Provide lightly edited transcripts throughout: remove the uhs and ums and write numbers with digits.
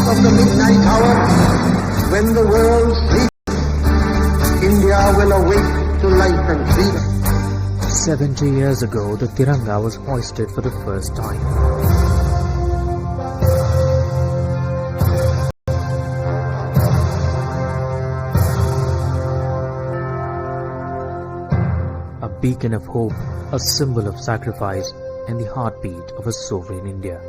of the midnight hour, when the world sleeps, India will awake to life and freedom. 70 years ago, the Tiranga was hoisted for the first time. A beacon of hope, a symbol of sacrifice, and the heartbeat of a sovereign India.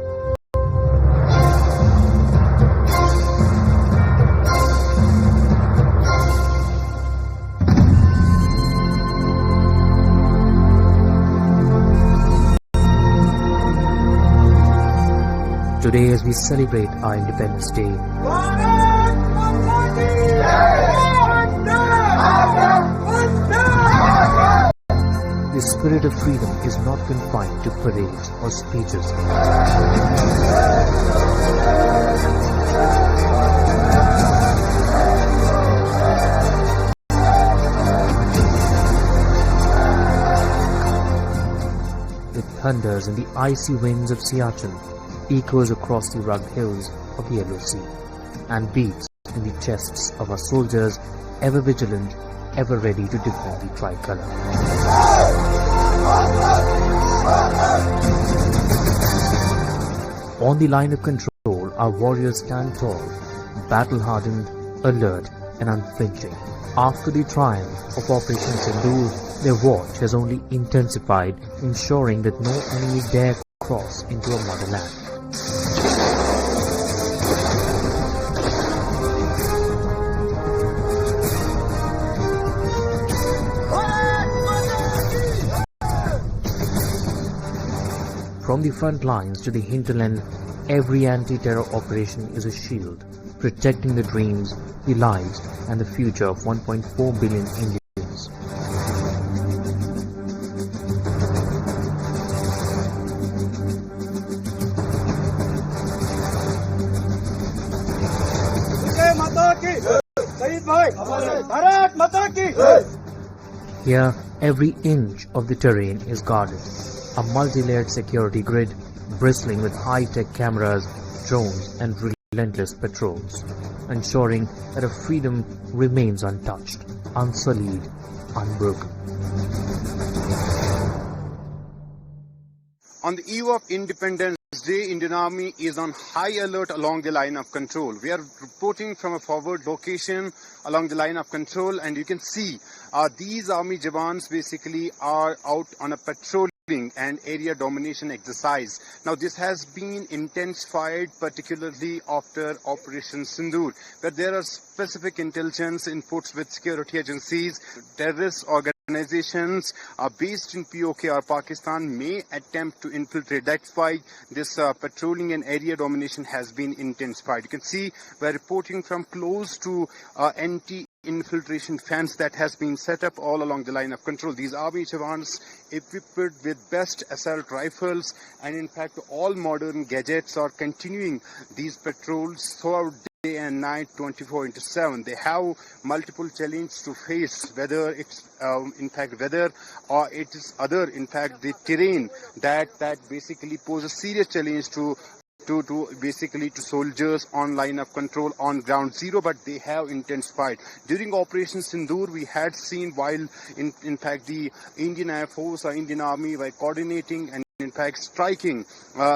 Today, as we celebrate our Independence Day, the spirit of freedom is not confined to parades or speeches. It thunders in the icy winds of Siachen, echoes across the rugged hills of the Yellow Sea, and beats in the chests of our soldiers, ever vigilant, ever ready to defend the tricolour. On the line of control, our warriors stand tall, battle-hardened, alert and unflinching. After the triumph of Operation Sindoor, their watch has only intensified, ensuring that no enemy dare cross into our motherland. From the front lines to the hinterland, every anti-terror operation is a shield, protecting the dreams, the lives and the future of 1.4 billion Indians. Here, every inch of the terrain is guarded. A multi-layered security grid bristling with high-tech cameras, drones and relentless patrols, ensuring that our freedom remains untouched, unsullied, unbroken. On the eve of Independence Day, Indian Army is on high alert along the line of control. We are reporting from a forward location along the line of control, and you can see these army jawans basically are out on a patrol and area domination exercise. Now this has been intensified particularly after Operation Sindoor, where there are specific intelligence inputs with security agencies. Terrorist organizations based in POK or Pakistan may attempt to infiltrate. That's why this patrolling and area domination has been intensified. You can see we're reporting from close to anti-infiltration fence that has been set up all along the line of control. These army jawans equipped with best assault rifles and in fact all modern gadgets are continuing these patrols throughout day and night 24/7. They have multiple challenges to face, whether it's in fact weather or it is other in fact the terrain that basically poses serious challenge to basically to soldiers on line of control on ground zero, but they have intensified. During Operation Sindoor, we had seen while in fact the Indian Air Force or Indian Army by coordinating and in fact striking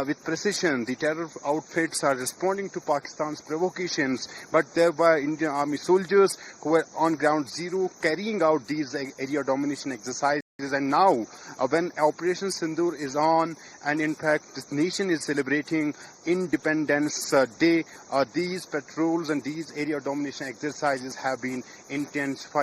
with precision, the terror outfits are responding to Pakistan's provocations, but there were Indian Army soldiers who were on ground zero carrying out these area domination exercises. And now, when Operation Sindoor is on, and in fact this nation is celebrating Independence Day, these patrols and these area domination exercises have been intensified.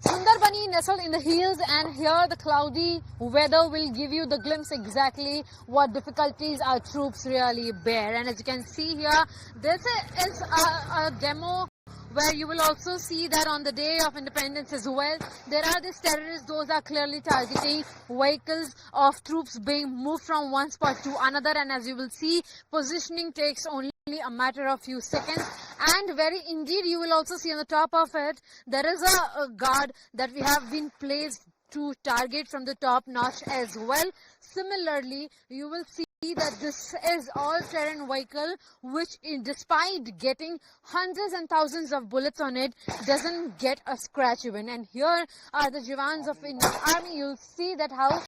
Sundarbani nestled in the hills, and here the cloudy weather will give you the glimpse exactly what difficulties our troops really bear. And as you can see here, this is a demo where you will also see that on the day of independence as well, there are these terrorists, those are clearly targeting vehicles of troops being moved from one spot to another, and as you will see, positioning takes only a matter of few seconds. And very indeed, you will also see on the top of it, there is a guard that we have been placed to target from the top notch as well. Similarly, you will see that this is all-terrain vehicle which, despite getting hundreds and thousands of bullets on it, doesn't get a scratch even. And here are the Jawans of Indian Army. You'll see that how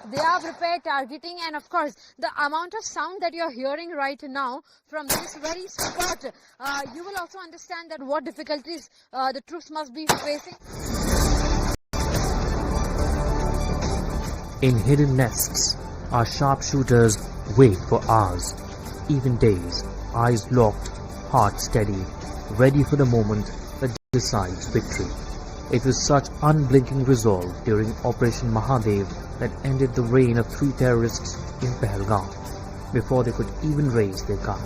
they are prepared, targeting, and of course the amount of sound that you're hearing right now from this very spot, you will also understand that what difficulties the troops must be facing. In hidden nests, our sharpshooters wait for hours, even days, eyes locked, heart steady, ready for the moment that decides victory. It was such unblinking resolve during Operation Mahadev that ended the reign of 3 terrorists in Pahalgam before they could even raise their gun.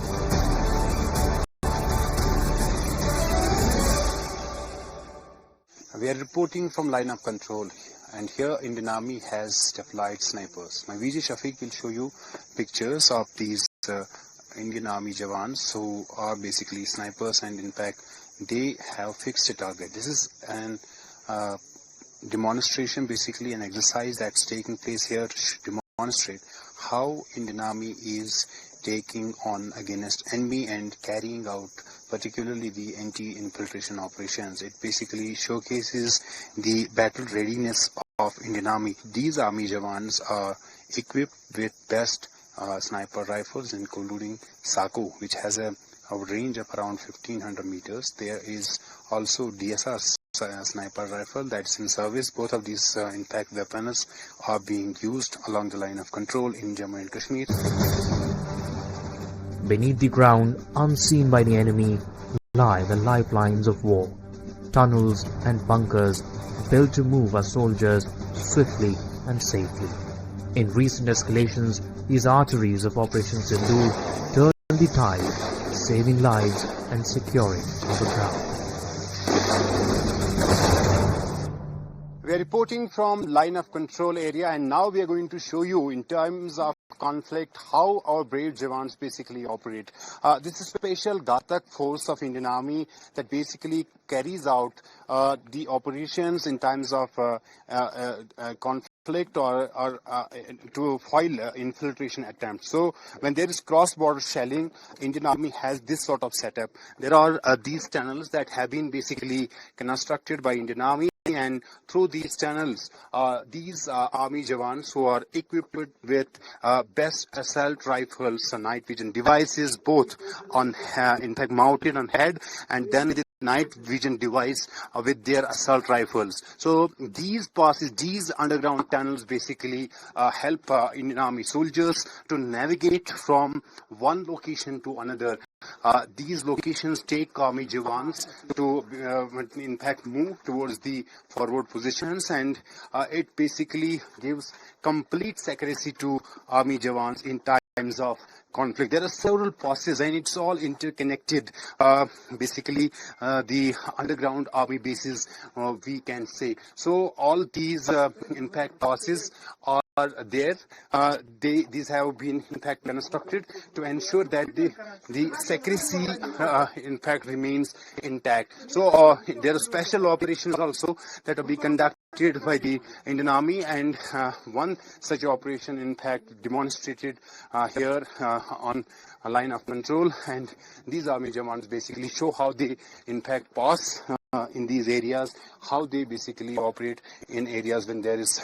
We are reporting from line of control, and here Indian Army has deployed snipers. My VJ Shafiq will show you pictures of these Indian Army Jawans who are basically snipers, and in fact they have fixed a target. This is an demonstration, basically an exercise that's taking place here to demonstrate how Indian Army is taking on against enemy and carrying out particularly the anti-infiltration operations. It basically showcases the battle readiness of Indian Army. These Army Jawans are equipped with best sniper rifles, including Sako, which has a range of around 1500 meters. There is also DSR sniper rifle that's in service. Both of these in fact weapons are being used along the line of control in Jammu and Kashmir. Beneath the ground, unseen by the enemy, lie the lifelines of war, tunnels and bunkers built to move our soldiers swiftly and safely. In recent escalations, these arteries of Operation Sindoor turned the tide, saving lives and securing the ground. We are reporting from line of control area, and now we are going to show you in terms of conflict how our brave Jawans basically operate. This is special Ghatak force of Indian Army that basically carries out the operations in times of conflict or to foil infiltration attempts. So when there is cross-border shelling, Indian Army has this sort of setup. There are these tunnels that have been basically constructed by Indian Army, and through these tunnels, these Army Jawans who are equipped with best assault rifles and night vision devices, both on in fact mounted on head, and then the night vision device with their assault rifles. So these passes, these underground tunnels basically help Indian Army soldiers to navigate from one location to another. These locations take Army Jawans to in fact move towards the forward positions, and it basically gives complete secrecy to Army Jawans in times of conflict. There are several passes and it's all interconnected. Basically the underground army bases, we can say. So all these in fact passes are there. These have been in fact constructed to ensure that the secrecy in fact remains intact. So there are special operations also that will be conducted by the Indian Army, and one such operation in fact demonstrated here on a line of control, and these Army Jawans basically show how they in fact pass in these areas, how they basically operate in areas when there is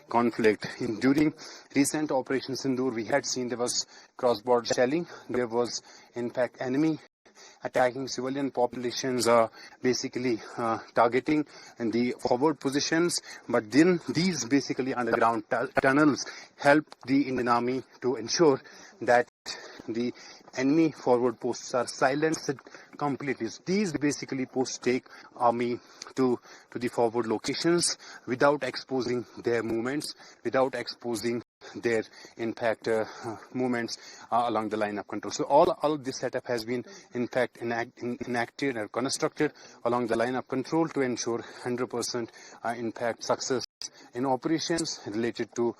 conflict. During recent Operation Sindoor, we had seen there was cross-border shelling. There was in fact enemy attacking civilian populations, basically targeting in the forward positions. But then these basically underground tunnels help the Indian Army to ensure that the enemy forward posts are silenced completely. These basically posts take army to the forward locations without exposing their movements, without exposing their in fact movements along the line of control. So all of this setup has been in fact enacted or constructed along the line of control to ensure 100% in fact success in operations related to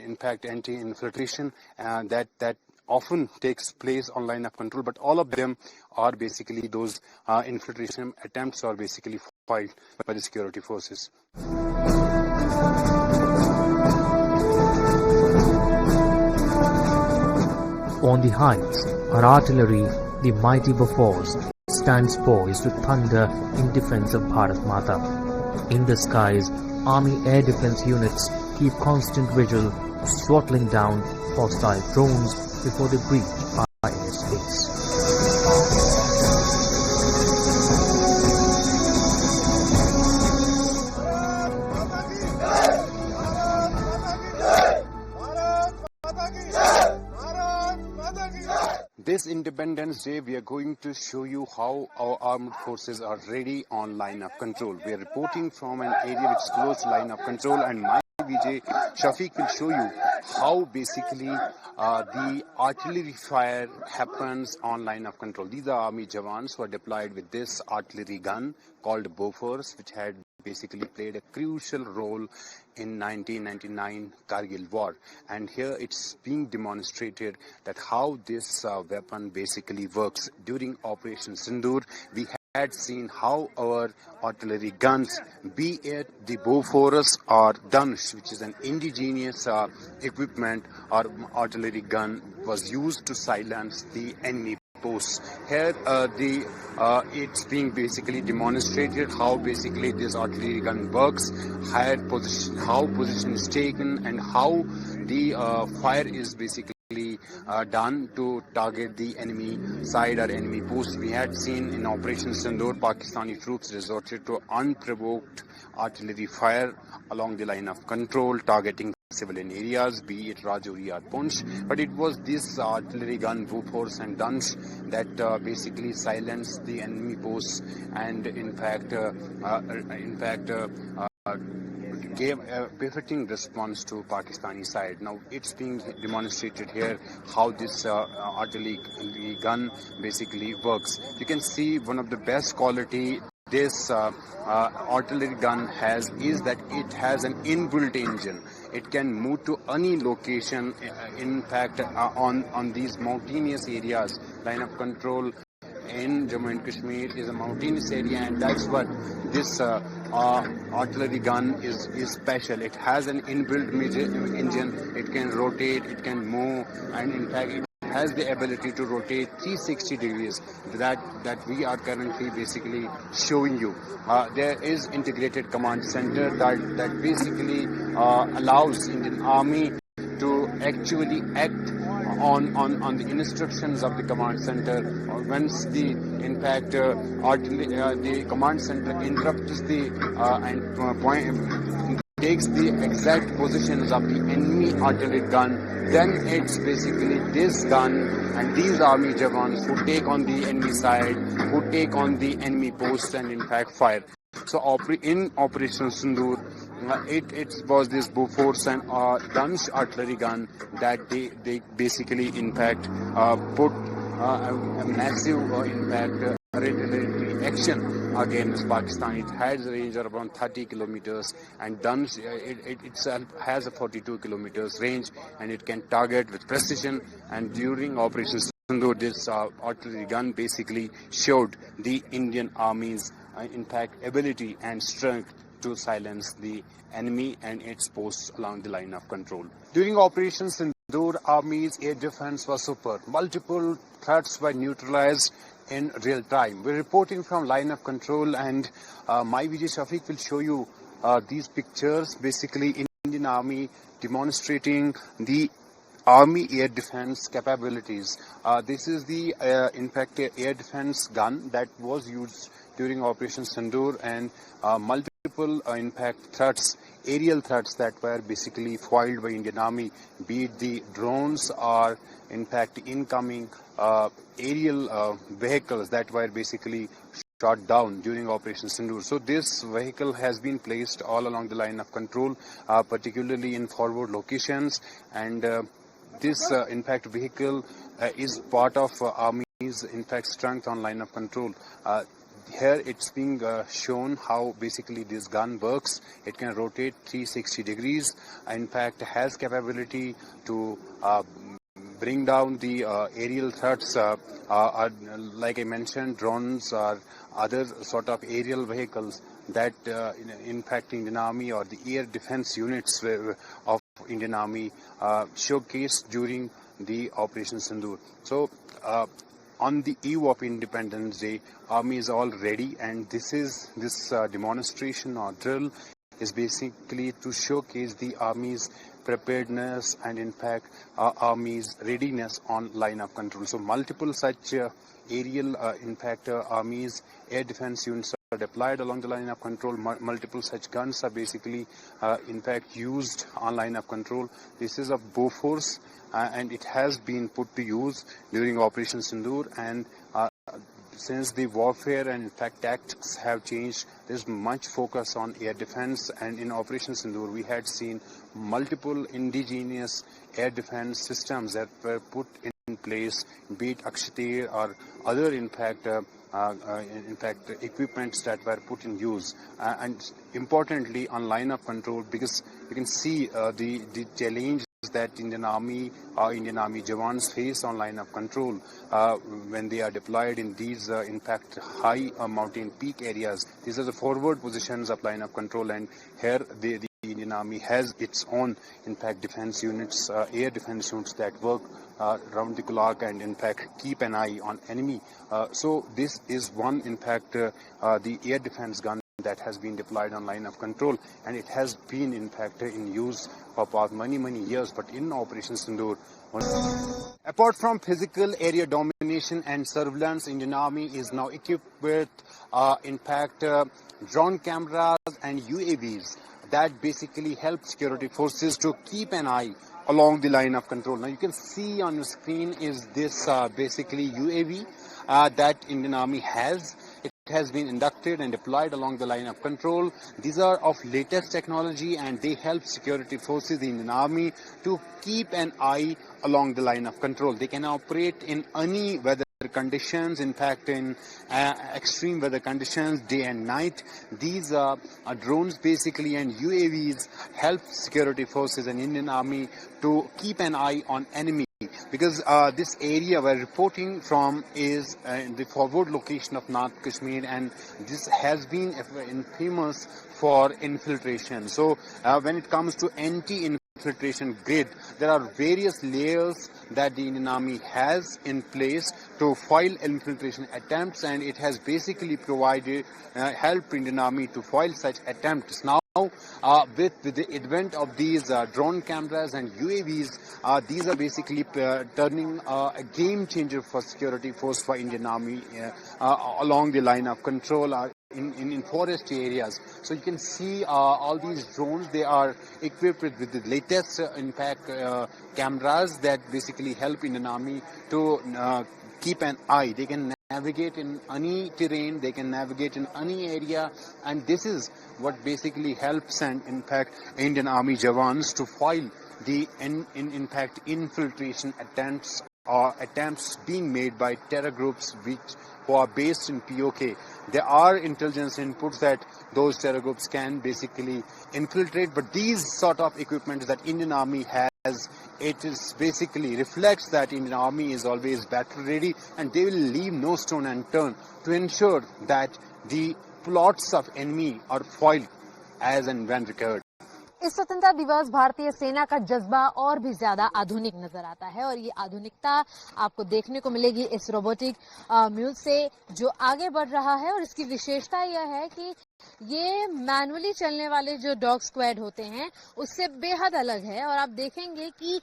in fact anti-infiltration that often takes place on line of control, but all of them are basically those infiltration attempts are basically foiled by the security forces. On the heights, our artillery, the mighty Bofors, stands poised to thunder in defense of Bharat Mata. In the skies, Army air defense units keep constant vigil, throttling down hostile drones before they breach our airspace. This Independence Day, we are going to show you how our armed forces are ready on line of control. We are reporting from an area which is close to line of control, and my VJ Shafiq will show you how basically the artillery fire happens on line of control. These are army jawans who are deployed with this artillery gun called Bofors, which had basically played a crucial role in 1999 Kargil war, and here it's being demonstrated that how this weapon basically works. During Operation Sindoor, we had seen how our artillery guns, be it the Bofors or Dhanush, which is an indigenous equipment or artillery gun, was used to silence the enemy posts. Here it's being basically demonstrated how basically this artillery gun works, how position is taken, and how the fire is basically done to target the enemy side or enemy post. We had seen in Operation Sindoor, Pakistani troops resorted to unprovoked artillery fire along the line of control, targeting civilian areas, be it Rajouri or Punch, but it was this artillery gun, Bofors and Dhanush, that basically silenced the enemy posts, and in fact gave a befitting response to Pakistani side. Now it's being demonstrated here how this artillery gun basically works. You can see one of the best quality this artillery gun has is that it has an inbuilt engine. It can move to any location. In fact, on these mountainous areas, line of control in Jammu and Kashmir is a mountainous area, and that's what this artillery gun is special. It has an inbuilt engine. It can rotate, it can move, and in fact it has the ability to rotate 360 degrees that we are currently basically showing you. There is integrated command center that basically allows Indian Army to actually act on the instructions of the command center. Once the command center interrupts takes the exact positions of the enemy artillery gun, then it's basically this gun and these army jawans who take on the enemy side, who take on the enemy posts and in fact fire. So in Operation Sindoor, it was this Bofors and Dhanush artillery gun that they basically in fact put a massive artillery action against Pakistan. It has a range of around 30 kilometers, and Dhanush it itself has a 42 kilometers range, and it can target with precision. And during Operation Sindoor, this artillery gun basically showed the Indian Army's in fact ability and strength to silence the enemy and its posts along the line of control. During Operation Sindoor, Army's air defense was superb. Multiple threats were neutralized in real time. We're reporting from line of control, and my VJ Shafiq will show you these pictures, basically Indian Army demonstrating the Army air defense capabilities. This is the in fact air defense gun that was used during Operation Sindoor, and multiple in fact threats, aerial threats that were basically foiled by Indian Army, be it the drones or in fact incoming aerial vehicles that were basically shot down during Operation Sindoor. So this vehicle has been placed all along the line of control, particularly in forward locations, and this in fact vehicle is part of Army's in fact strength on line of control. Here it's being shown how basically this gun works. It can rotate 360 degrees. In fact, has capability to bring down the aerial threats, like I mentioned, drones or other sort of aerial vehicles that in fact Indian Army or the air defense units of Indian Army showcased during the Operation Sindoor. So on the eve of Independence Day, Army is all ready, and this demonstration or drill is basically to showcase the Army's preparedness and in fact Army's readiness on line of control. So multiple such aerial Army's air defense units are deployed along the line of control. Multiple such guns are basically used on line of control. This is a Bofors and it has been put to use during Operation Sindoor, and since the warfare and in fact tactics have changed, there's much focus on air defense, and in Operation Sindoor we had seen multiple indigenous air defense systems that were put in place, be it Akshatir or other equipments that were put in use, and importantly on line of control, because you can see the challenge that Indian Army Jawans face on line of control when they are deployed in these high mountain peak areas. These are the forward positions of line of control, and here the Indian Army has its own defense units, air defense units that work round the clock and keep an eye on enemy. So this is one the air defense gun that has been deployed on line of control, and it has been in use for past many years. But in Operation Sindoor, apart from physical area domination and surveillance, Indian Army is now equipped with drone cameras and UAVs that basically help security forces to keep an eye along the line of control. Now you can see on your screen is this basically UAV that Indian Army has. It has been inducted and deployed along the line of control. These are of latest technology, and they help security forces, the Indian Army, to keep an eye along the line of control. They can operate in any weather conditions, in extreme weather conditions, day and night. These drones basically and UAVs help security forces and Indian Army to keep an eye on enemy, because this area we're reporting from is the forward location of North Kashmir, and this has been famous for infiltration. So when it comes to anti-infiltration grid, there are various layers that the Indian Army has in place to foil infiltration attempts, and it has basically provided help Indian Army to foil such attempts. Now with the advent of these drone cameras and UAVs, these are basically turning a game changer for security force for Indian Army along the line of control in forest areas. So you can see all these drones, they are equipped with the latest cameras that basically help Indian Army to keep an eye. They can navigate in any terrain, they can navigate in any area, and this is what basically helps and Indian Army Jawans to foil the infiltration attempts or attempts being made by terror groups who are based in POK. There are intelligence inputs that those terror groups can basically infiltrate, but these sort of equipment that Indian Army has, it is basically reflects that Indian Army is always battle ready, and they will leave no stone unturned to ensure that the plots of enemy are foiled as and when required. इस स्वतंत्रता दिवस भारतीय सेना का जज्बा और भी ज्यादा आधुनिक नजर आता है, और ये आधुनिकता आपको देखने को मिलेगी इस रोबोटिक म्यूज से जो आगे बढ़ रहा है। और इसकी विशेषता यह है कि ये मैनुअली चलने वाले जो डॉग स्क्वाड होते हैं उससे बेहद अलग है। और आप देखेंगे कि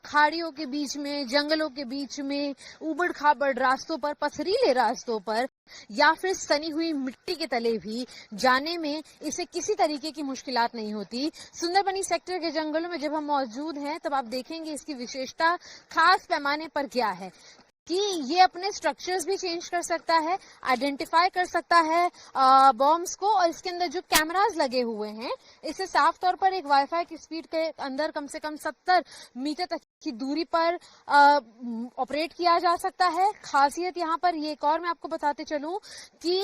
खाड़ियों के बीच में, जंगलों के बीच में, उबड़ खाबड़ रास्तों पर, पथरीले रास्तों पर या फिर सनी हुई मिट्टी के तले भी जाने में इसे किसी तरीके की मुश्किलात नहीं होती। सुंदरबनी सेक्टर के जंगलों में जब हम मौजूद हैं तब आप देखेंगे इसकी विशेषता खास पैमाने पर क्या है कि ये अपने स्ट्रक्चर्स भी चेंज कर सकता है, आइडेंटिफाई कर सकता है बॉम्ब्स को, और इसके अंदर जो कैमरास लगे हुए हैं इससे साफ तौर पर एक वाईफाई की स्पीड के अंदर कम से कम 70 मीटर तक की दूरी पर ऑपरेट किया जा सकता है। खासियत यहाँ पर ये एक और मैं आपको बताते चलूं कि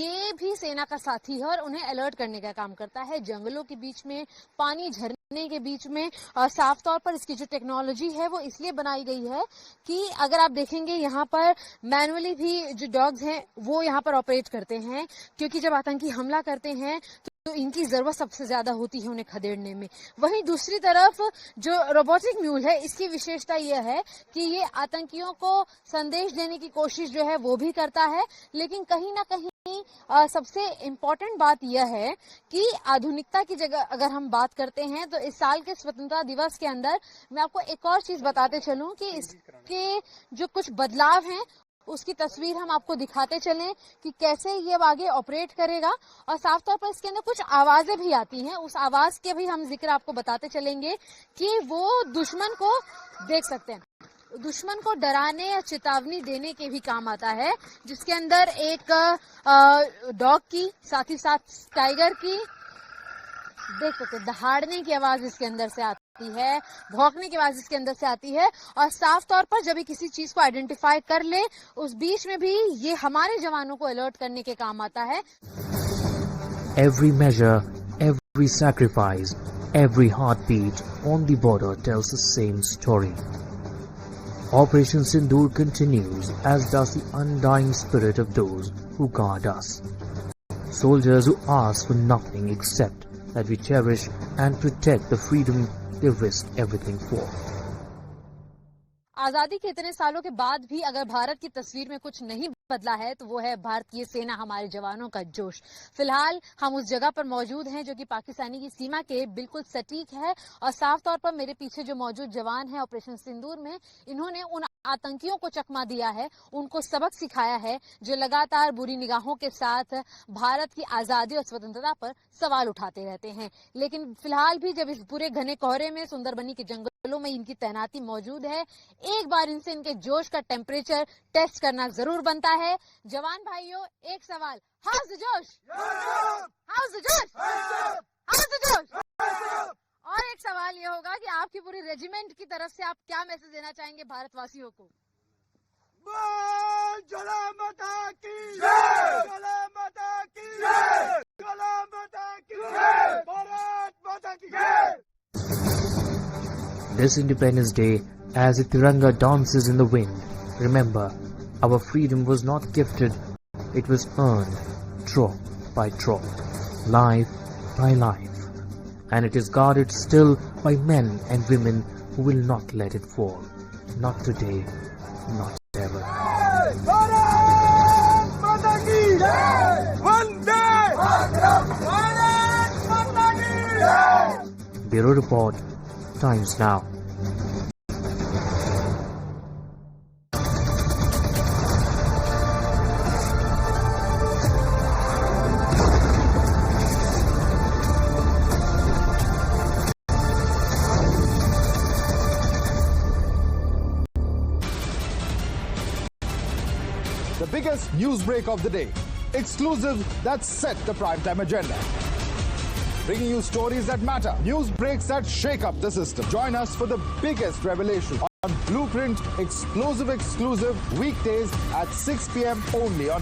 ये भी सेना का साथी है और उन्हें अलर्ट करने का काम करता है। जंगलों के बीच में, पानी झरने के बीच में साफ तौर पर इसकी जो टेक्नोलॉजी है वो इसलिए बनाई गई है कि अगर आप देखेंगे यहाँ पर मैनुअली भी जो डॉग्स हैं वो यहाँ पर ऑपरेट करते हैं, क्योंकि जब आतंकी हमला करते हैं तो तो इनकी जरूरत सबसे ज्यादा होती है उन्हें खदेड़ने में। वहीं दूसरी तरफ जो रोबोटिक म्यूल है, इसकी विशेषता यह है कि ये आतंकियों को संदेश देने की कोशिश जो है वो भी करता है, लेकिन कहीं ना कहीं सबसे इम्पोर्टेंट बात यह है कि आधुनिकता की जगह अगर हम बात करते हैं तो इस साल के स्वतंत्रता दिवस के अंदर मैं आपको एक और चीज बताते चलूं कि इसके जो कुछ बदलाव हैं उसकी तस्वीर हम आपको दिखाते चलें कि कैसे ये अब आगे ऑपरेट करेगा। और साफ तौर पर इसके अंदर कुछ आवाजें भी आती हैं, उस आवाज के भी हम जिक्र आपको बताते चलेंगे कि वो दुश्मन को देख सकते हैं, दुश्मन को डराने या चेतावनी देने के भी काम आता है, जिसके अंदर एक डॉग की, साथ ही साथ टाइगर की, देख सकते हैं दहाड़ने की आवाज इसके अंदर से आती है, भौंकने की आवाज इसके अंदर से आती है। और साफ तौर पर जब ये किसी चीज को आइडेंटिफाई कर ले, उस बीच में भी ये हमारे जवानों को अलर्ट करने के काम आता है। Every measure, every sacrifice, every heartbeat on the border tells the same story. Operation Sindoor continues, as does the undying spirit of those who guard us. Soldiers who ask for nothing except that we cherish and protect the freedom they risk everything for. आजादी के इतने सालों के बाद भी अगर भारत की तस्वीर में कुछ नहीं बदला है तो वो है भारतीय सेना, हमारे जवानों का जोश। फिलहाल हम उस जगह पर मौजूद हैं जो कि पाकिस्तानी की सीमा के बिल्कुल सटीक है, और साफ तौर पर मेरे पीछे जो मौजूद जवान हैं ऑपरेशन सिंदूर में, इन्होंने उन आतंकियों को चकमा दिया है, उनको सबक सिखाया है जो लगातार बुरी निगाहों के साथ भारत की आजादी और स्वतंत्रता पर सवाल उठाते रहते हैं। लेकिन फिलहाल भी जब इस पूरे घने कोहरे में सुंदरबनी के जंगलों में इनकी तैनाती मौजूद है, एक बार इनसे इनके जोश का टेम्परेचर टेस्ट करना जरूर बनता है। जवान भाइयों, एक सवाल, हाउस द जोश, हाउस द जोश, हाउस द जोश। और एक सवाल ये होगा कि आपकी पूरी रेजिमेंट की तरफ से आप क्या मैसेज देना चाहेंगे भारतवासियों को? This Independence Day, as the Tiranga dances in the wind, remember, our freedom was not gifted, it was earned, drop by drop, life by life, and it is guarded still by men and women who will not let it fall, not today, not ever. Bureau Report, Times Now. The biggest news break of the day. Exclusive that set the primetime agenda. Bringing you stories that matter. News breaks that shake up the system. Join us for the biggest revelation on Blueprint Exclusive weekdays at 6 p.m. only on